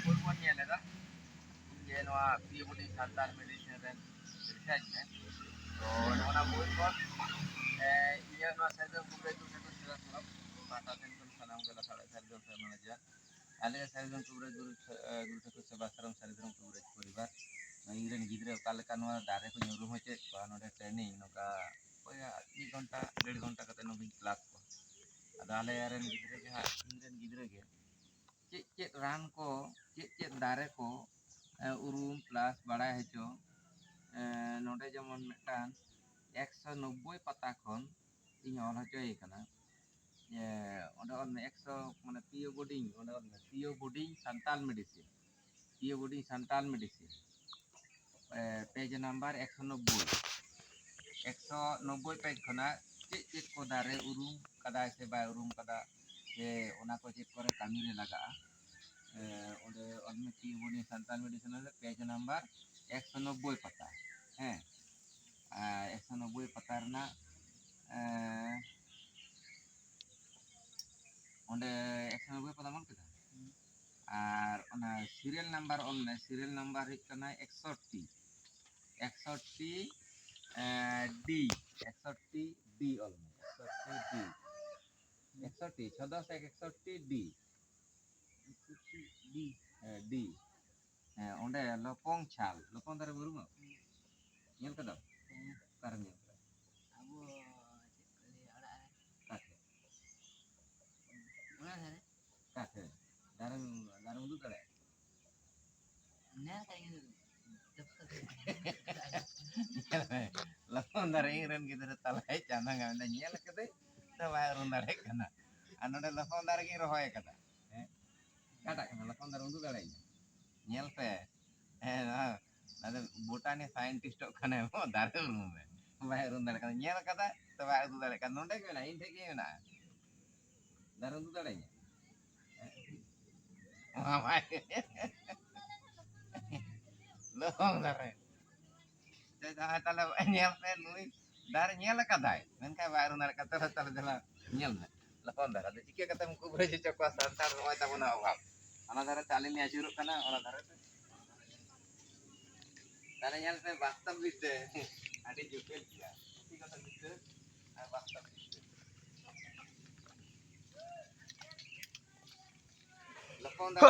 ᱵᱳᱭ ᱵᱚᱱ ᱧᱮᱞ ᱮᱫᱟ ᱡᱮ ᱱᱚᱣᱟ ᱯᱤᱰᱟᱵᱞᱤᱭᱩᱰᱤ ᱥᱟᱱᱛᱟᱲ ᱢᱮᱰᱤᱥᱤᱱ ᱨᱮᱱ ᱨᱤᱥᱟᱨᱪ ᱢᱮᱱ ᱛᱚ ᱚᱱᱟ ᱵᱳᱭ ᱠᱷᱚᱱ ᱤᱧᱟᱹᱜ ᱱᱚᱣᱟ ᱥᱟᱨᱡᱚᱢ ᱠᱩᱵᱨᱟᱹᱡ ᱫᱩᱞ ᱴᱷᱟᱹᱠᱩᱨ ᱥᱮᱵᱟ ᱥᱚᱨᱚᱢ ᱯᱟᱦᱴᱟ ᱥᱮᱱ ᱠᱷᱚᱱ ᱥᱟᱱᱟᱢ ᱜᱮ ᱞᱟᱥᱟᱲᱦᱮᱫ ᱥᱟᱨᱡᱚᱢ ᱢᱮᱱᱮᱡᱟᱨ ᱟᱞᱮ ᱥᱟᱨᱡᱚᱢ ᱠᱩᱵᱨᱟᱹᱡ ᱫᱩᱞ ᱴᱷᱟᱹᱠᱩᱨ ᱥᱮᱵᱟ ᱥᱚᱨᱚᱢ ᱥᱟᱨᱡᱚᱢ ᱠᱩᱵᱨᱟᱹᱡ ᱯᱚᱨᱤᱵᱟᱨ ᱤᱧᱨᱮᱱ ᱜᱤᱫᱽᱨᱟᱹ ᱚᱠᱟ ᱞᱮᱠᱟ ᱱᱚᱣᱟ ᱫᱟᱨᱮ ᱠᱚᱧ ᱩᱨᱩᱢ ᱦᱚᱪᱚᱭᱮᱫ ᱠᱚᱣᱟ ᱱᱚᱰᱮ ᱴᱨᱮᱱᱤᱝ ᱱᱚᱝᱠᱟ ᱳᱭ 1 ᱜᱷᱚᱱᱴᱟ 1.5 ᱜᱷᱚᱱᱴᱟ ᱠᱟᱛᱮ ᱱᱚᱰᱮᱧ ᱠᱞᱟᱥ ᱠᱚᱣᱟ ᱟᱫᱚ ᱟᱞᱮ ᱨᱮᱱ ᱜᱤᱫᱽᱨᱟᱹ ᱜᱮ ᱦᱟᱸᱜ ᱤᱧᱨᱮᱱ ᱜᱤᱫᱽᱨᱟᱹ ᱜᱮ ᱪᱮᱫ ᱨᱟᱱ ko ᱪᱮᱫ ᱫᱟᱨᱮ ko उरुम प्लस बाड़ाय हचो नोडे जेमन मिटान 190 पाता खन इन ऑल हचोय कना ओंडे ऑल 100 माने P O Bodding Santal medicine page number 190 page खना चेक को दारे उरुम कदा से बाय उरुम कदा जे ओना को चेक करे कामी रे लगा ओंडे ऑल पियो Bodding Santal medicine page number 190 पाता हैं 190 पाता रना ओंडे 190 पाता मन केदा और ओना सीरियल नंबर ऑल कना 61 डी 61 डी ऑल 61 डी डी ओंडे लपंग छाल लपंग दारे बुरुम ñel kada kar ñel abu kafe ona dhare kafe daram udu kare na kayu लपन दारे इंग्रन गिदरे तलाय चाना गांडा ñel कदे तो बाय रुन दारे कना अनोडे लपन दारे की रहोय कदा काटा कना लपन दारे उदु दारे ñel पे ना अदे बोटानी साइंटिस्ट कने मो दारे उरुम में बाय रुन दारे कना ñel कदा तो बाय उदु दारे कना नोंडे के ना इन ठे के ना दारे उदु दारे मामा लपन दारे ताले ñel पे नुई दारे ñel कदाय मेनका बाय रुन दारे कता ताले जला ñel में लपन दारे अदे चिके कता मुको ब्रेज चको संतार होय ताबना अभाव अना दारे ताले नि आजुरु कना अना दारे ताले ñel पे वास्तव विते आदि जुकेल किया ठीक कथा विते वास्तव विते लपन दारे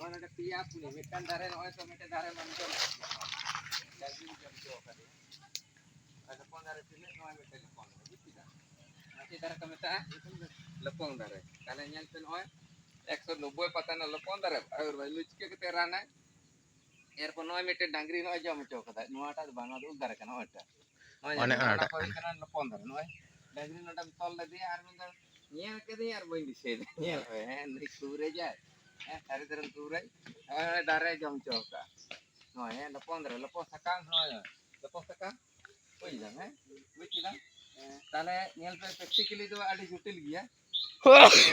ओना पिया पुनी मिटन दारे नय तो मिटे दारे मनतो जागी जम जो करे लपन दारे तिने नय मिटे लपन बुझिदा नाती दारे का मिटा लपन दारे ताले ñel पे नय 190 पता ना लपन दारे और लुचके के तेराना एरपो नय मिटे डांगरी नय जम चो कदा नोटा बांगा दु दारे कना ओटा नय ना कोई कना लपन दारे नय डांगरी नोटा तोल ले दिया आर नंदर ñel के दे यार बई दिसे ñel है नि कुरे जाय सारे तरह कुरे दारे जम चो का नय लपन सकाम नय लपन सकाम ओई जा है बुझिदा ताले ñel पे प्रैक्टिकली दो आडी जटिल गिया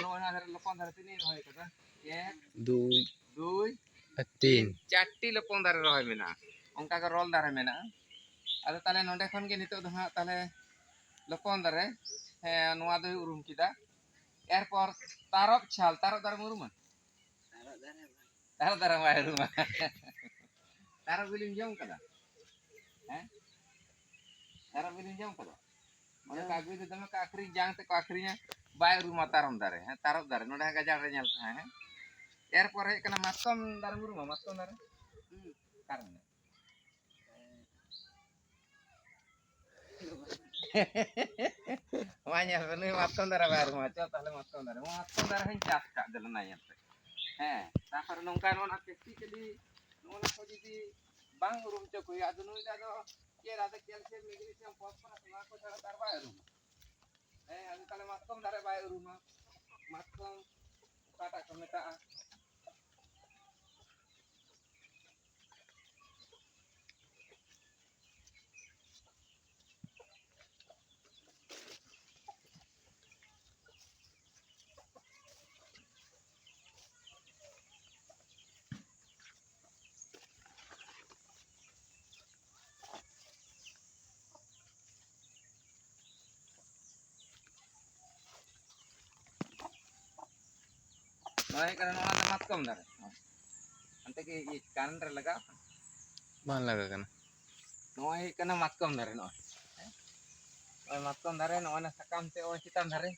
नोना दारे लपन दारे तिनी रहोय कदा 1 2 3 4टी लपन दारे रहोय मेना ओंका का रोल दारे मेना अदो ताले नोंडे खन गे नितो दो हा ताले लपन दारे नोआ दो उरुम किदा एरपर तारक छाल तारक दारे उरुम तारक दारे बाय उरुम तारक बिलिम जम कदा हैं तारक बिलिम जम कदा ओने का आगु दे दमे का आखरी जांग ते का आखरी बाय उरुम तारम दारे हैं तारक दारे नोडे गजा रे ñel हैं एरपर हे कना मातकम दारे उरुम मातकम दारे कारण वाña बने मातकम दारे बाय उरुम चो ताले मातकम दारे हन चास का दल ना ñel हैं तापर नोंका नोना प्रैक्टिकली नोना को जदी बांग उरुम चो कोई आदो नुई दादो के रादे कैल्शियम मैग्नीशियम फॉस्फोरस ना को छाड़ा तार बाय उरुम हैं आदो ताले मातकम दारे बाय उरुम मातकम काटा को Meta Noy karena orang tempat kom dar. Ante ki kanan re laga. Bang laga kan. Noy karena matkom dar noy. Noy matkom dar noy na sakam te oy citan dar.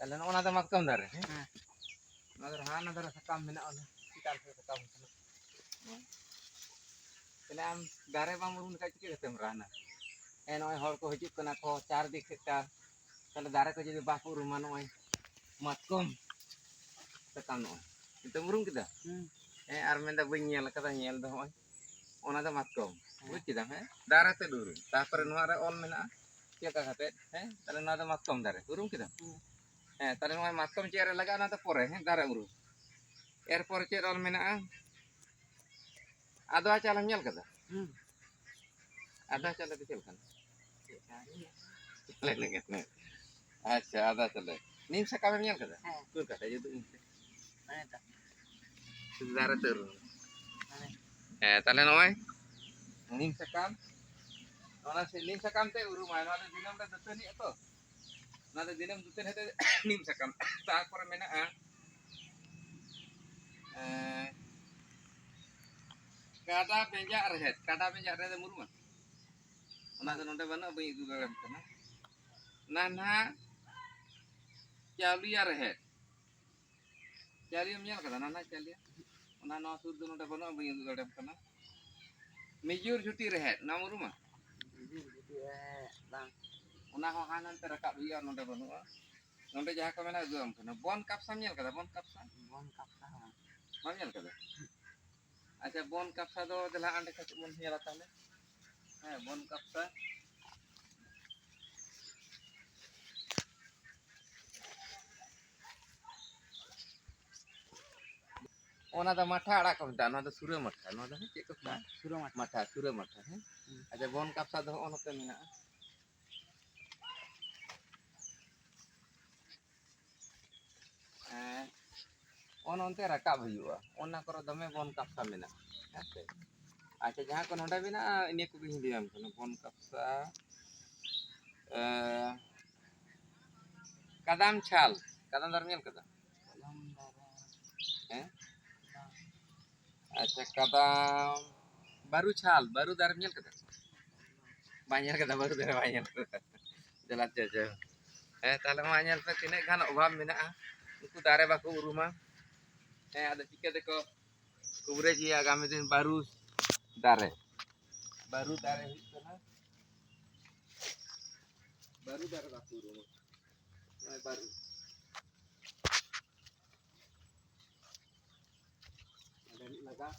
Kala noy na ta matkom dar. Nagar hana dar sakam mena on. Citan se sakam. Kala am dare bang urun ka cike ketem rana. Noy hor ko hijik kana ko 4 dik hektar. Kala dare ko jadi bapu rumah noy. Matkom. Sakam noy. Kita murung kita. Armenda bañ ñel kata ñel do hoy ona da matkom buj kita dara te duru tapare noa re on mena kia ka kate tale na da matkom dare urung kita tale noa matkom cere laga na ta pore dara uru erpor cere on mena ado acha lam ñel kata ada acha le cel kan le le ne acha ada tale nim sa ka ñel kata tur kata judu Mana dara te uru tale noa nim sakam ona se nim sakam te uru ma na dinam da dutani ato na dinam dutani hete nim sakam tapor mena kada benjak rehet muru ma ona da nonde bana bayi du dalam kana nana chalia rehet chalia myal kada nana chalia ona no sur du nonde bana bayi du dalam kana mijur juti rehet na muru ma bang ona ho hanan te rakap dia nonde bana nonde jaha ka mena du am kana bon kapsa myal kada bon kapsa bon kapsa myal kada acha bon kapsa do dela ande ka bon hiala tale bon kapsa ona da matha aड़ा ko da na da sura matha na da che ko suruh sura matha acha bon kapsa do ono te mena on onte rakab huyuga ona koro dome bon kapsa mena hase acha jaha ko nonda bina ini ko bi diam kono bon kapsa kadam chal kadam darmial kada acha kadam baru darmial kada banyak kada baru dar banyak jelas jaja tale ma nyal pe tine gan obam mena uku dare baku uruma ada chike deko kubre ji agami din baru dare hit kana baru dare baku uruma baru ada laga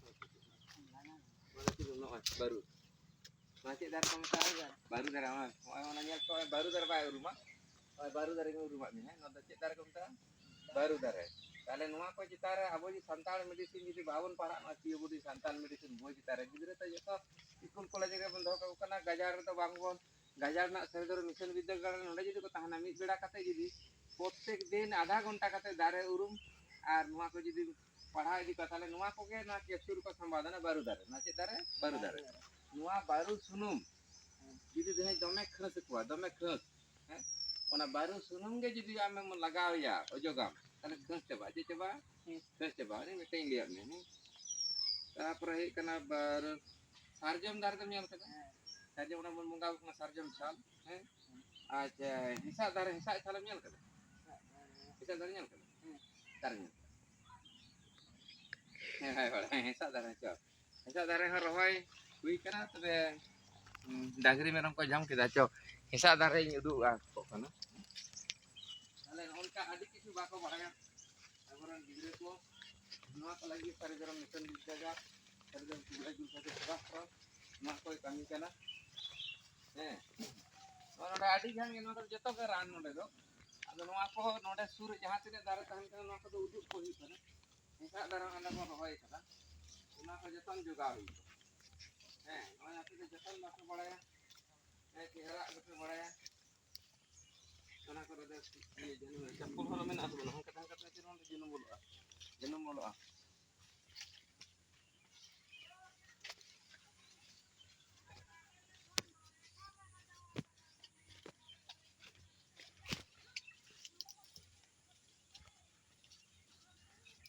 baru masih dari komentar baru dari mana orang nanya kok baru dari pak rumah baru dari rumah ni nonton cek dari komentar baru dari kalian nuah kok citara abo di santal medicine jadi bawon parak masih abo di santal medicine boy citara gitu ta joko ikul kolej ke bendo ka kana gajar to bangun gajar nak sedor mission বিদ্যাগার নলে যদি ko tahana mid beda kate jadi প্রত্যেক দিন আধা ঘন্টা kate dare urum আর nuah ko jadi पढ़ा इदी का ताले nuah ko ke na capsule ko संवादना baru dare na cek dare baru dare nuah baru sunum jadi dengan dome keras kuat dome keras ona baru sunum ge jadi ame mon lagaw ya ojogam tale keras coba keras coba ni mete lihat ni tapre kana baru sarjam dar tem yang kata sarjam ona mon mungaw na sarjam sal aja hisa salam yang kata hisa dar yang kata tarnya hai bala hisa dar rohoi hui kana tebe dagri merom ko jam kita cok hisa dare uduk kok kana kalian onka adik itu bako barang orang gidre ko nuah ko lagi sare jaram mission dijaga sare jaram kuda ju sate sebab nuah ko kami kana orang adik yang nonton joto ke ran nonde do ado nuah ko nonde sur jaha tine dare tahan kana nuah ko uduk ko hi kana hisa darang anda ko rohoi kana nuah ko joton juga hui nuah ati joton bako baraya kira betul baraya karena kalau ada jenuh campur halaman atau mana kata-kata jenuh mulu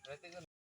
Berarti kan